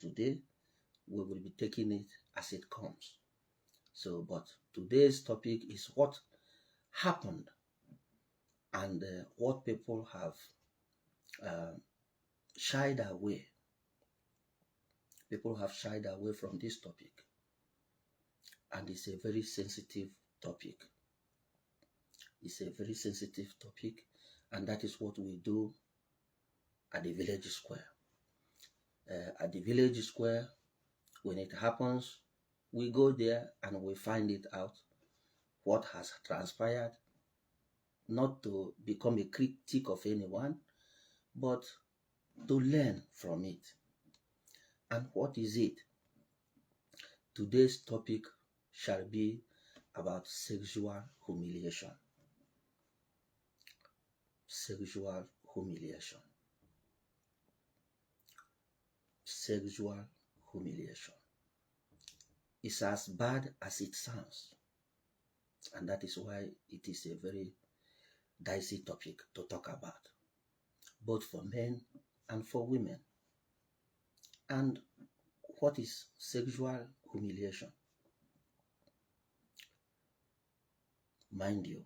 today we will be taking it as it comes. So, but today's topic is what happened and what people have shied away. People have shied away from this topic, and it's a very sensitive topic. It's a very sensitive topic, and that is what we do at the village square. At the village square, when it happens, we go there and we find it out what has transpired, not to become a critic of anyone, but to learn from it. And what is it? Today's topic shall be about sexual humiliation. Sexual humiliation. Sexual humiliation. It's as bad as it sounds. And that is why it is a very dicey topic to talk about, both for men and for women. And what is sexual humiliation? Mind you,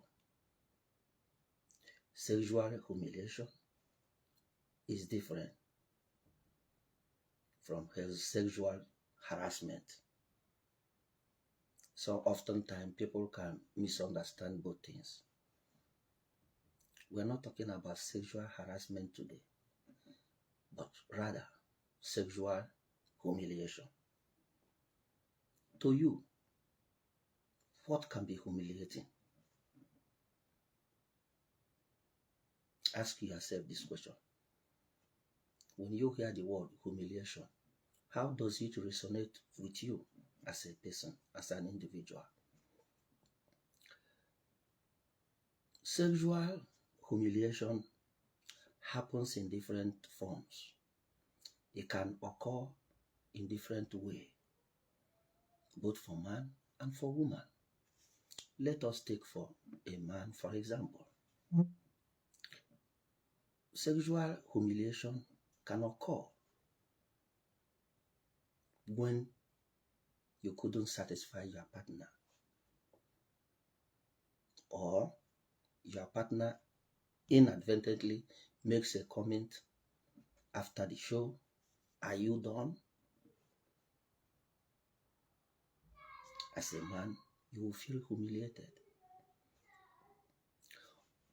sexual humiliation is different from sexual harassment. So oftentimes people can misunderstand both things. We're not talking about sexual harassment today, but rather sexual humiliation. To you, what can be humiliating? Ask yourself this question. When you hear the word humiliation, how does it resonate with you as a person, as an individual? Sexual humiliation happens in different forms. It can occur in different ways, both for man and for woman. Let us take for a man, for example. Sexual humiliation can occur when you couldn't satisfy your partner, or your partner inadvertently makes a comment after the show. Are you done? As a man, you will feel humiliated.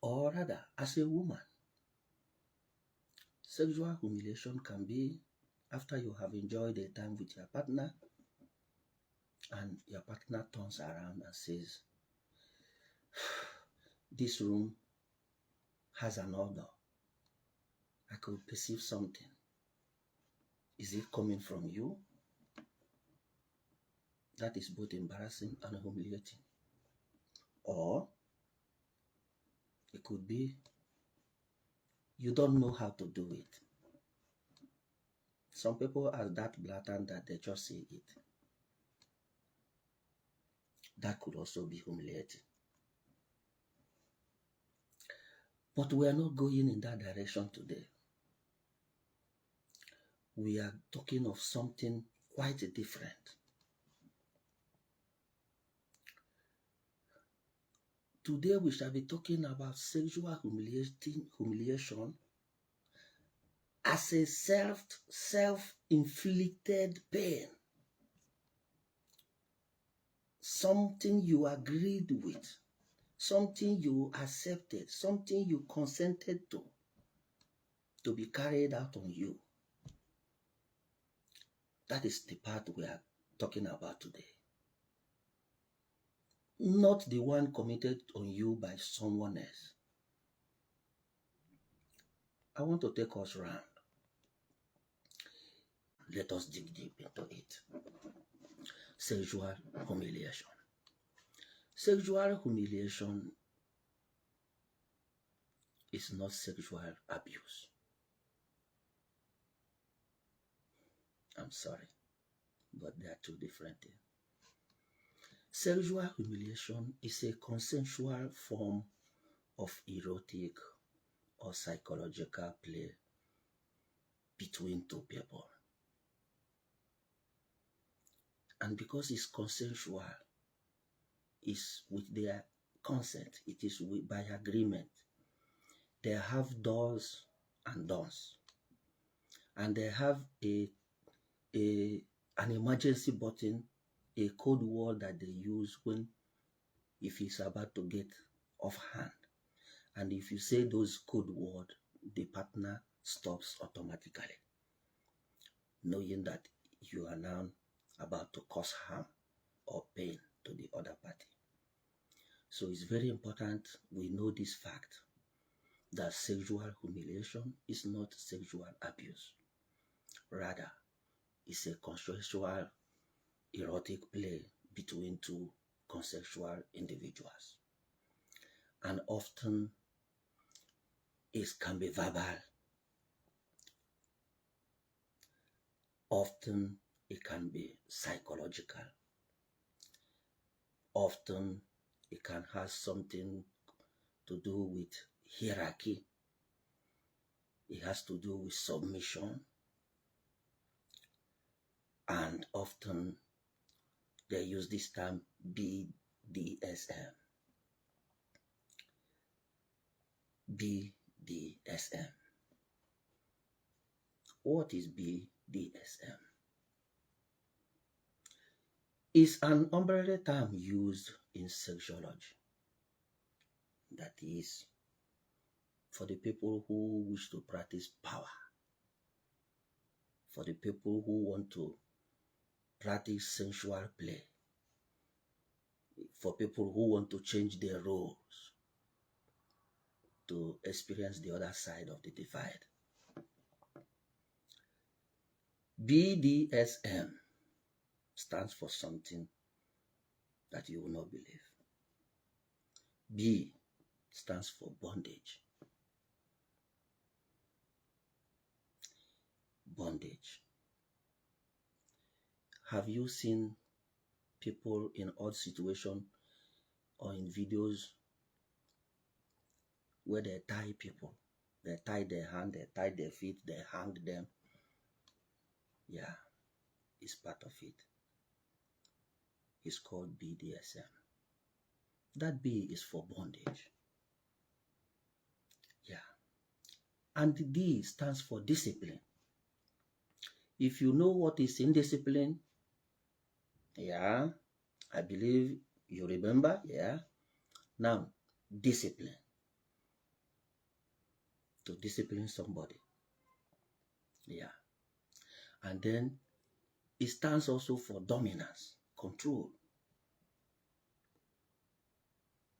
Or rather, as a woman, sexual humiliation can be after you have enjoyed a time with your partner and your partner turns around and says, this room has an odor. I could perceive something. Is it coming from you? That is both embarrassing and humiliating. Or it could be you don't know how to do it. Some people are that blatant that they just say it. That could also be humiliating. But we are not going in that direction today. We are talking of something quite different. Today we shall be talking about sexual humiliation as a self-inflicted pain. Something you agreed with, something you accepted, something you consented to be carried out on you. That is the part we are talking about today. Not the one committed on you by someone else. I want to take us round. Let us dig deep into it. Sexual humiliation. Sexual humiliation is not sexual abuse. I'm sorry, but they are two different things. Sexual humiliation is a consensual form of erotic or psychological play between two people. And because it's consensual, it's with their consent, it is by agreement. They have does and don'ts. And they have an emergency button, a code word that they use when if it's about to get off hand. And if you say those code word, the partner stops automatically, knowing that you are now about to cause harm or pain to the other party. So it's very important we know this fact that sexual humiliation is not sexual abuse. Rather, it's a consensual erotic play between two consensual individuals. And often it can be verbal. Often it can be psychological. Often it can have something to do with hierarchy. It has to do with submission. And often they use this term BDSM. BDSM. What is BDSM? It's an umbrella term used in sexology. That is for the people who wish to practice power, for the people who want to practice sensual play, for people who want to change their roles to experience the other side of the divide. BDSM stands for something that you will not believe. B stands for bondage. Bondage. Have you seen people in odd situations or in videos where they tie people? They tie their hand, they tie their feet, they hang them. Yeah, it's part of it. It's called BDSM. That B is for bondage. Yeah. And the D stands for discipline. If you know what is indiscipline, yeah, I believe you remember, yeah. Now, discipline. To discipline somebody. Yeah. And then it stands also for dominance, control.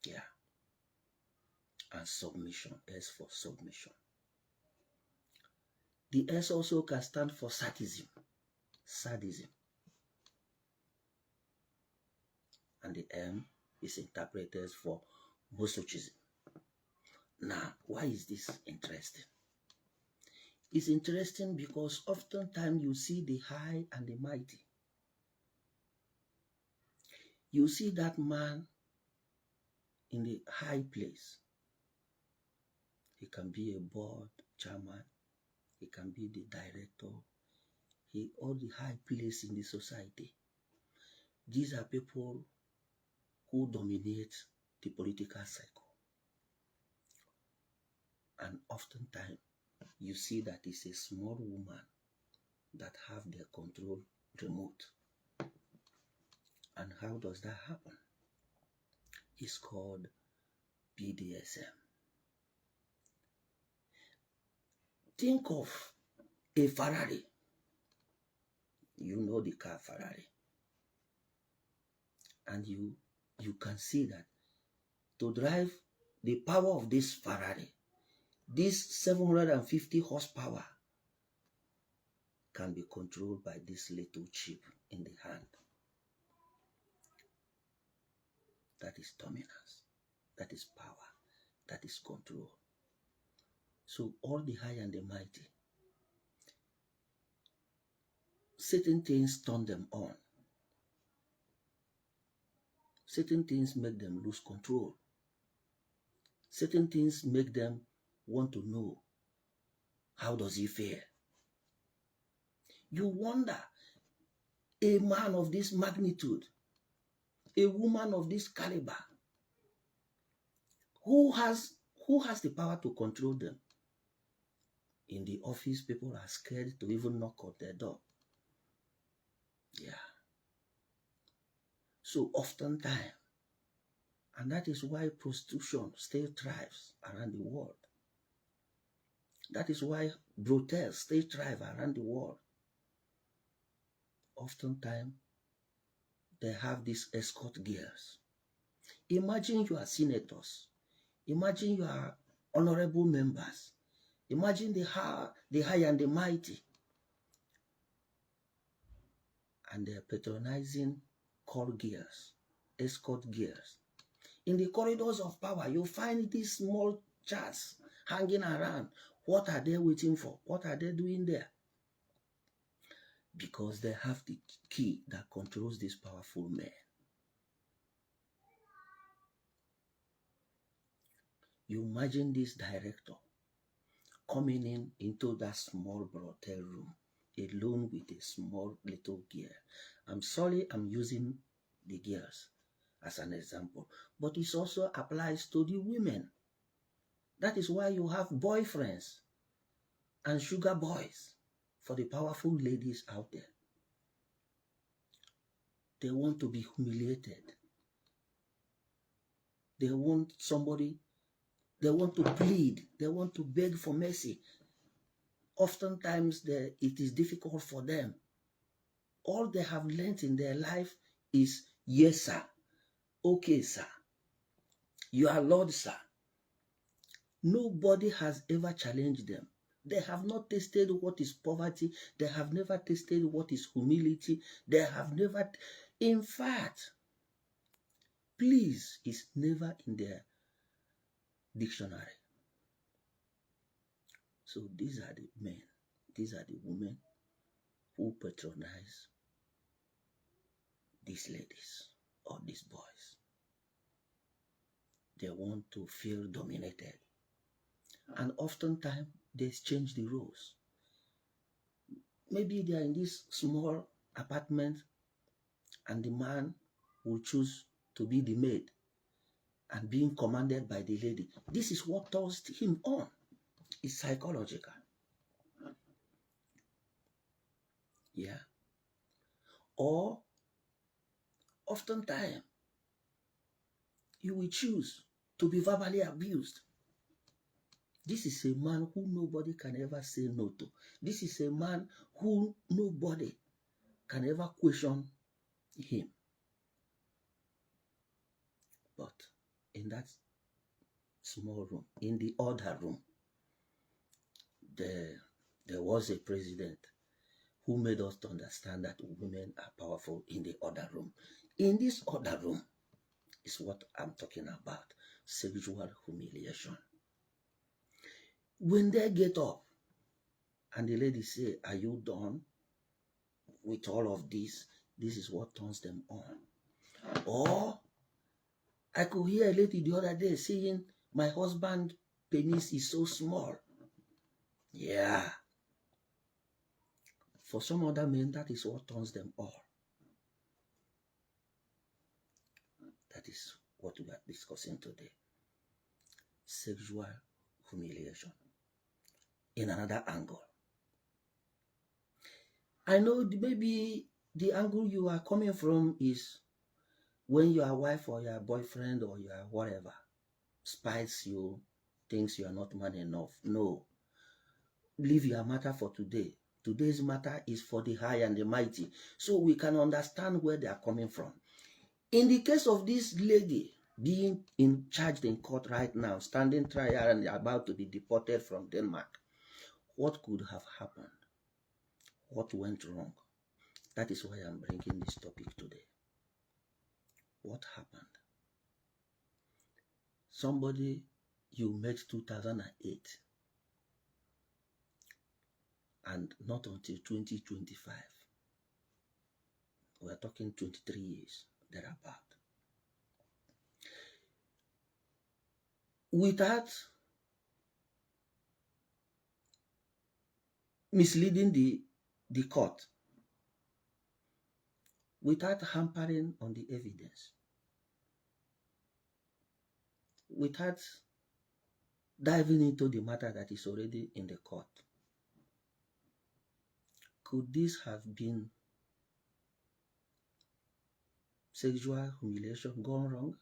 Yeah. And submission. S for submission. The S also can stand for sadism. Sadism. And the M is interpreted for masochism. Now, why is this interesting? It's interesting because oftentimes you see the high and the mighty. You see that man in the high place. He can be a board chairman. He can be the director. All the high place in the society. These are people who dominate the political cycle. And oftentimes, you see that it's a small woman that have their control remote. And how does that happen? It's called BDSM. Think of a Ferrari. You know the car Ferrari. And you can see that to drive the power of this Ferrari, this 750 horsepower can be controlled by this little chip in the hand. That is dominance. That is power. That is control. So all the high and the mighty, certain things turn them on. Certain things make them lose control. Certain things make them want to know, how does he fare? You wonder, a man of this magnitude, a woman of this caliber, who has the power to control them? In the office, people are scared to even knock on their door. Yeah. So oftentimes, and that is why prostitution still thrives around the world. That is why brothels still thrive around the world. Oftentimes, they have these escort girls. Imagine you are senators. Imagine you are honorable members. Imagine the high and the mighty. And they're patronizing call girls, escort girls. In the corridors of power, you find these small chats hanging around. What are they waiting for? What are they doing there? Because they have the key that controls these powerful men. You imagine this director coming into that small brothel room alone with a small little girl. I'm sorry I'm using the girls as an example, but it also applies to the women. That is why you have boyfriends and sugar boys for the powerful ladies out there. They want to be humiliated. They want somebody, they want to plead, they want to beg for mercy. Oftentimes, it is difficult for them. All they have learned in their life is, yes, sir. Okay, sir. You are Lord, sir. Nobody has ever challenged them. They have not tasted what is poverty. They have never tasted what is humility. They have never, in fact, please is never in their dictionary. So these are the men, these are the women who patronize these ladies or these boys. They want to feel dominated. And oftentimes, they change the roles. Maybe they are in this small apartment and the man will choose to be the maid and being commanded by the lady. This is what turns him on. It's psychological. Yeah. Or oftentimes, you will choose to be verbally abused. This is a man who nobody can ever say no to. This is a man who nobody can ever question him. But in that small room, in the other room, there was a president who made us to understand that women are powerful in the other room. In this other room is what I'm talking about, sexual humiliation. When they get up and the lady say, are you done with all of this? This is what turns them on. Or I could hear a lady the other day saying, my husband's penis is so small. Yeah. For some other men, that is what turns them on. That is what we are discussing today. Sexual humiliation. In another angle. I know maybe the angle you are coming from is when your wife or your boyfriend or your whatever spites you, thinks you are not man enough. No. Leave your matter for today. Today's matter is for the high and the mighty. So we can understand where they are coming from. In the case of this lady being charged in court right now, standing trial and about to be deported from Denmark, what could have happened? What went wrong? That is why I'm bringing this topic today. What happened? Somebody you met 2008 and not until 2025. We are talking 23 years thereabout. Without misleading the court, without hampering on the evidence, without diving into the matter that is already in the court. Could this have been sexual humiliation gone wrong?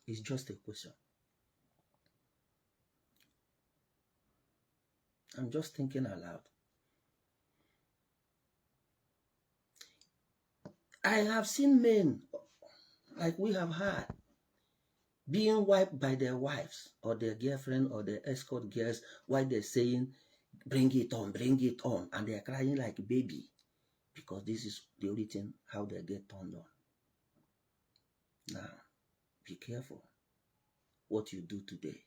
It's just a question. I'm just thinking aloud. I have seen men, like we have had, being wiped by their wives or their girlfriend or their escort girls while they're saying, bring it on, and they're crying like a baby because this is the only thing how they get turned on. Now, be careful what you do today.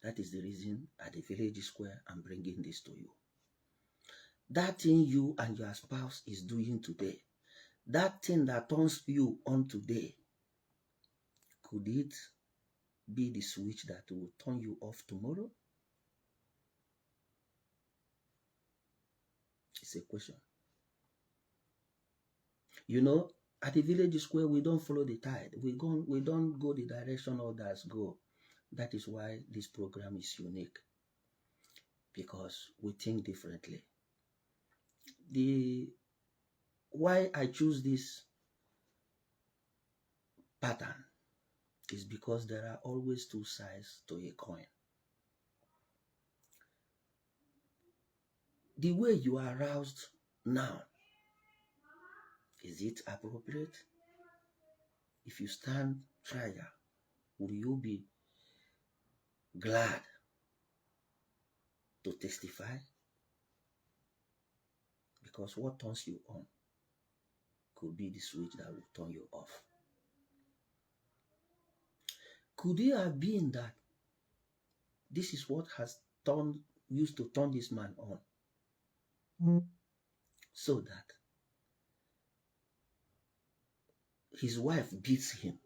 That is the reason at the village square I'm bringing this to you. That thing you and your spouse is doing today, that thing that turns you on today, could it be the switch that will turn you off tomorrow? It's a question. You know, at the village square, we don't follow the tide. We don't go the direction others go. That is why this program is unique, because we think differently. Why I choose this pattern is because there are always two sides to a coin. The way you are aroused now, is it appropriate? If you stand trial, will you be glad to testify? Because what turns you on could be the switch that will turn you off. Could it have been that this is what has used to turn this man on? So that his wife beats him.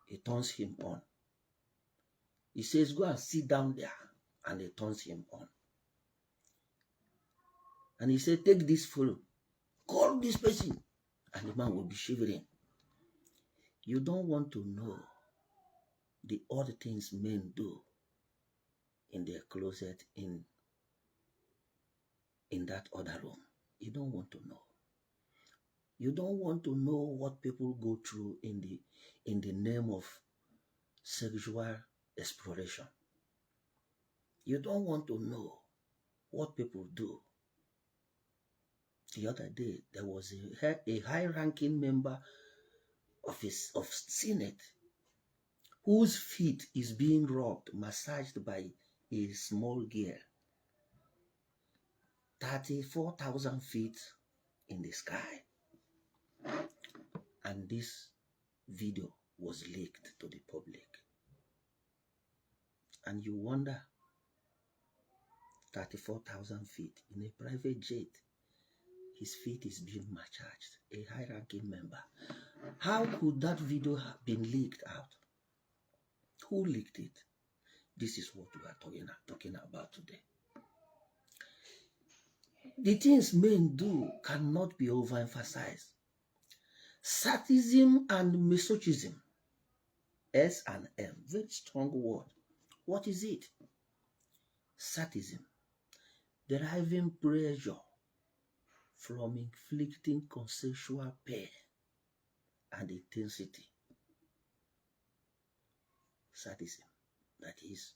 It turns him on. He says, go and sit down there. And it turns him on. And he said, take this fellow. Call this person. And the man will be shivering. You don't want to know the odd things men do in their closet in that other room. You don't want to know. You don't want to know what people go through in the name of sexual exploration. You don't want to know what people do. The other day, there was a high-ranking member of Senate whose feet is being rubbed, massaged by a small girl, 34,000 feet in the sky. And this video was leaked to the public. And you wonder, 34,000 feet in a private jet, his feet is being massaged, a high-ranking member. How could that video have been leaked out? Who leaked it? This is what we are talking about today. The things men do cannot be overemphasized. Sadism and masochism, S and M, very strong word. What is it? Sadism, deriving pleasure from inflicting consensual pain and intensity. Sadism, that is,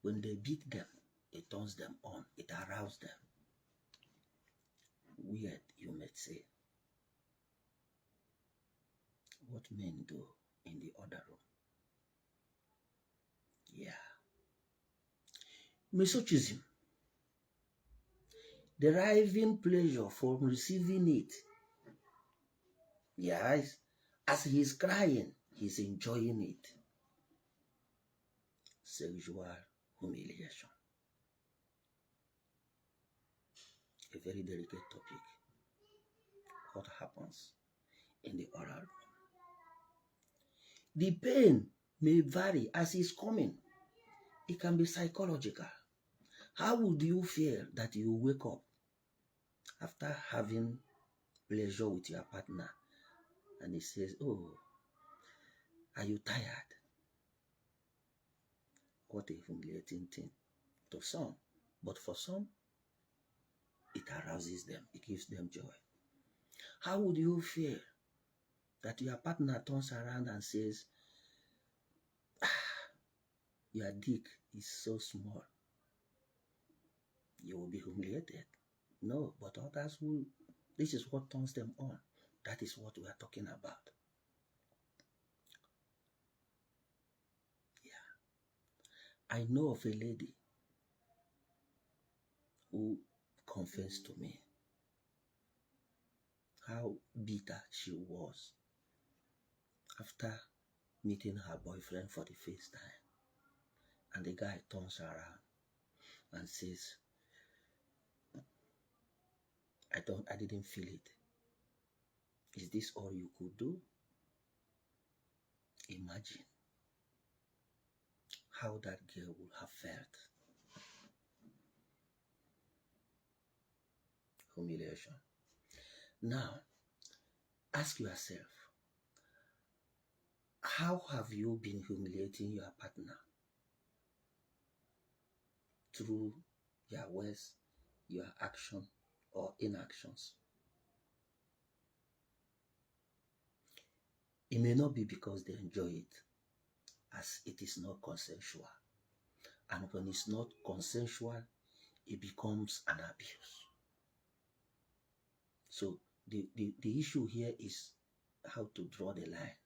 when they beat them, it turns them on, it arouses them. Weird, you might say. What men do in the other room. Yeah. Masochism, deriving pleasure from receiving it. Yes, as he's crying, he's enjoying it. Sexual humiliation. A very delicate topic. What happens in the oral room? The pain may vary as it's coming. It can be psychological. How would you feel that you wake up after having pleasure with your partner and he says, oh, are you tired? What a humiliating thing to some. But for some, it arouses them. It gives them joy. How would you feel that your partner turns around and says, your dick is so small? You will be humiliated. No, but others will. This is what turns them on. That is what we are talking about. Yeah. I know of a lady who confessed to me how bitter she was after meeting her boyfriend for the first time. And the guy turns around and says, I didn't feel it. Is this all you could do? Imagine how that girl would have felt. Humiliation. Now, ask yourself, how have you been humiliating your partner? Through your words, your action, or inactions? It may not be because they enjoy it, as it is not consensual. And when it's not consensual, it becomes an abuse. So the issue here is how to draw the line.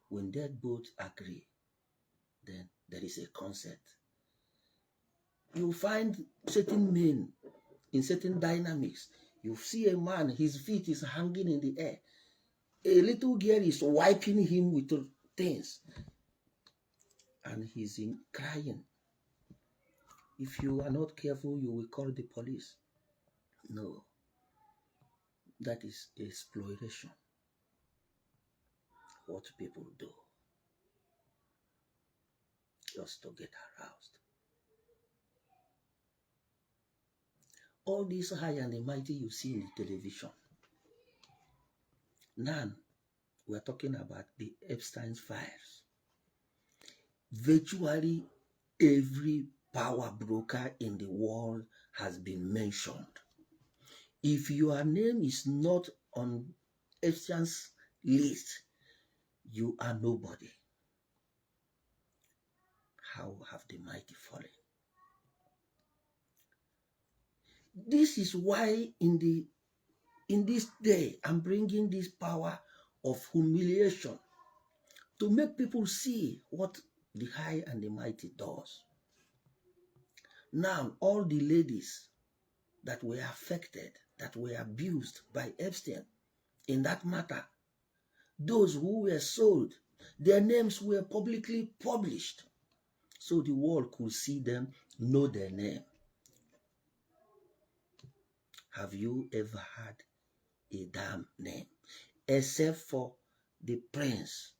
When they both agree, then there is a consent. You find certain men in certain dynamics. You see a man, his feet is hanging in the air. A little girl is wiping him with things. And he's crying. If you are not careful, you will call the police. No. That is exploitation. What people do just to get aroused. All these high and mighty you see in the television. Now, we're talking about the Epstein's files. Virtually every power broker in the world has been mentioned. If your name is not on Epstein's list, you are nobody. How have the mighty fallen? This is why in this day, I'm bringing this power of humiliation to make people see what the high and the mighty does. Now, all the ladies that were affected, that were abused by Epstein in that matter, those who were sold, their names were publicly published so the world could see them, know their name. Have you ever had a damn name? Except for the prince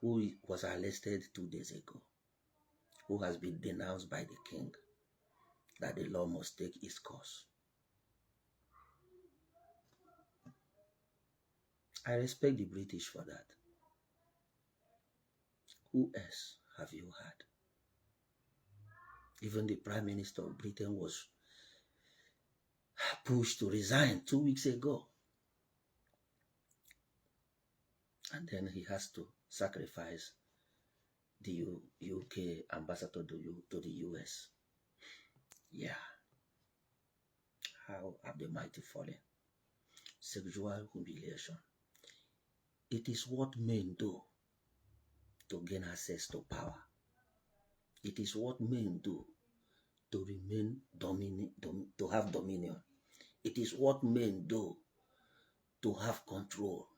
who was arrested 2 days ago, who has been denounced by the king that the law must take its course. I respect the British for that. Who else have you had? Even the Prime Minister of Britain was pushed to resign 2 weeks ago. And then he has to sacrifice the UK ambassador to the US. Yeah. How have the mighty fallen? Sexual humiliation. It is what men do to gain access to power. It is what men do to remain to have dominion. It is what men do to have control.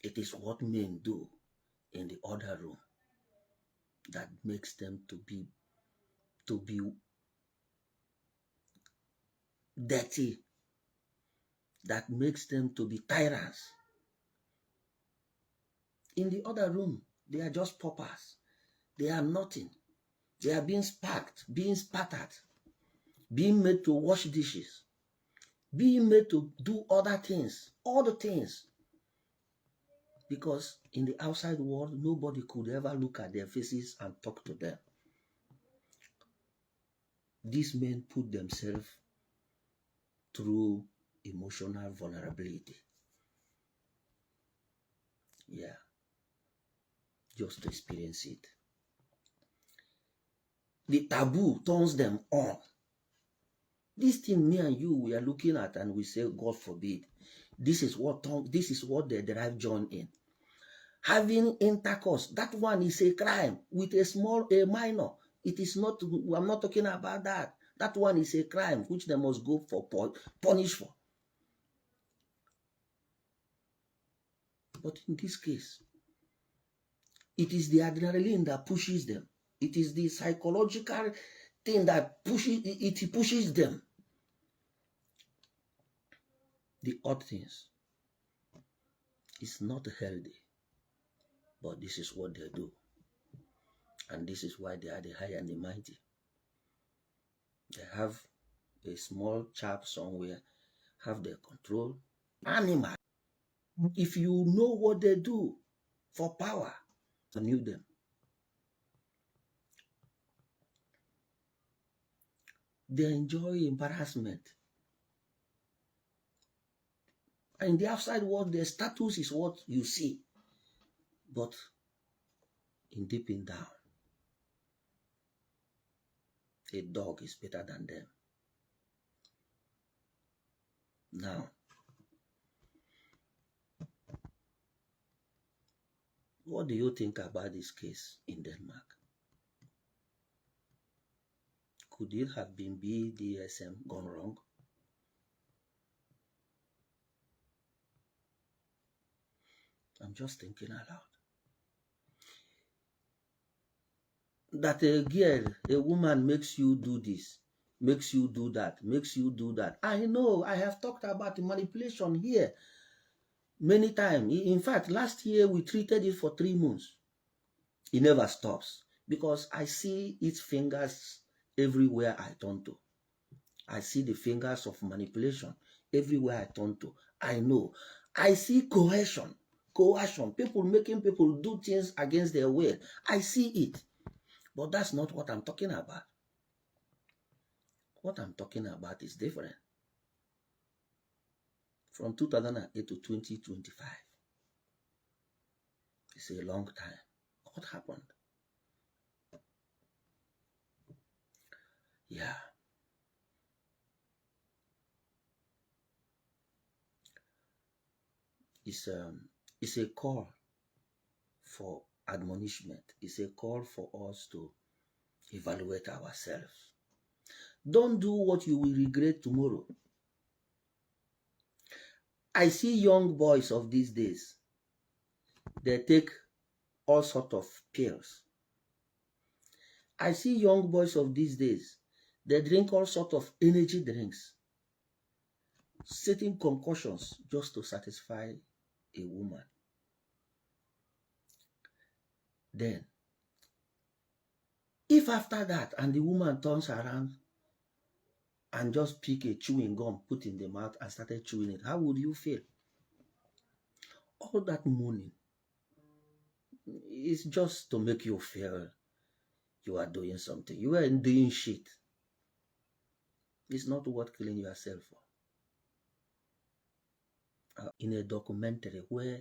It is what men do in the other room that makes them to be dirty, that makes them to be tyrants. In the other room, they are just paupers. They are nothing. They are being sparked, being spattered, being made to wash dishes, being made to do other things, all the things. Because in the outside world, nobody could ever look at their faces and talk to them. These men put themselves through emotional vulnerability. Yeah, just to experience it. The taboo turns them on. This thing me and you, we are looking at and we say, God forbid. This is what they derive joy in. Having intercourse, that one is a crime with a minor. It is not, I'm not talking about that. That one is a crime which they must go for punish for. But in this case, it is the adrenaline that pushes them. It is the psychological thing that pushes them. The odd things is not healthy, but this is what they do. And this is why they are the high and the mighty. They have a small chap somewhere, have their control. Animal. If you know what they do for power, I knew them. They enjoy embarrassment. And in the outside world, their status is what you see. But in deep in down, a dog is better than them. Now, what do you think about this case in Denmark? Could it have been BDSM gone wrong? I'm just thinking aloud. That a girl, a woman makes you do this, makes you do that, makes you do that. I know, I have talked about manipulation here many times. In fact, last year we treated it for 3 months. It never stops because I see its fingers everywhere I turn to. I see the fingers of manipulation everywhere I turn to. I know. I see coercion, people making people do things against their will. I see it. But that's not what I'm talking about. What I'm talking about is different. From 2008 to 2025. It's a long time. What happened? Yeah. It's a call for admonishment. It's a call for us to evaluate ourselves. Don't do what you will regret tomorrow. I see young boys of these days. They take all sorts of pills. I see young boys of these days. They drink all sorts of energy drinks. Certain concussions just to satisfy a woman. Then, if after that and the woman turns around and just pick a chewing gum, put in the mouth and started chewing it, how would you feel? All that moaning is just to make you feel you are doing something. You aren't doing shit. It's not worth killing yourself for. In a documentary where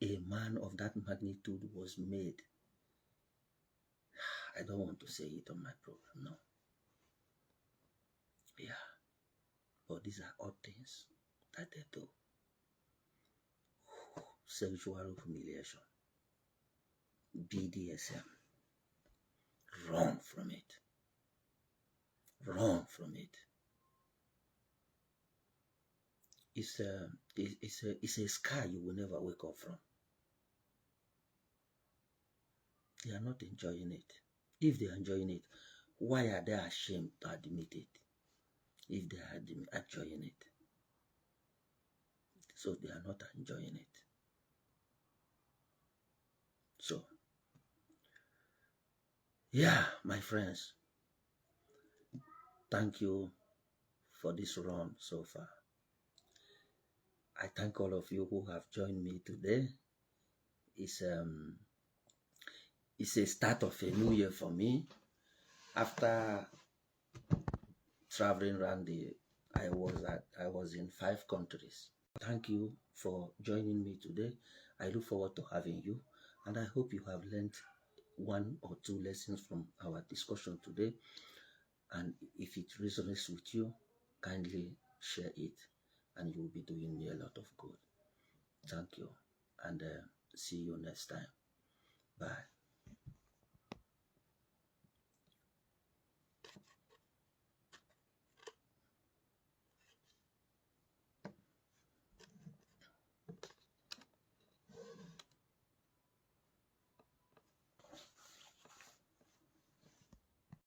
a man of that magnitude was made, I don't want to say it on my program, no. Yeah. But these are odd things that they do. Sexual humiliation. BDSM. Run from it. Run from it. It's a scar you will never wake up from. They are not enjoying it. If they are enjoying it, why are they ashamed to admit it? If they are enjoying it. So they are not enjoying it. So, Yeah, my friends, thank you for this run so far. I thank all of you who have joined me today. It's um it's a start of a new year for me. After traveling around the I was in 5 countries. Thank you for joining me today. I look forward to having you, and I hope you have learned one or two lessons from our discussion today. And if it resonates with you, kindly share it, and you will be doing me a lot of good. Thank you, and see you next time. Bye.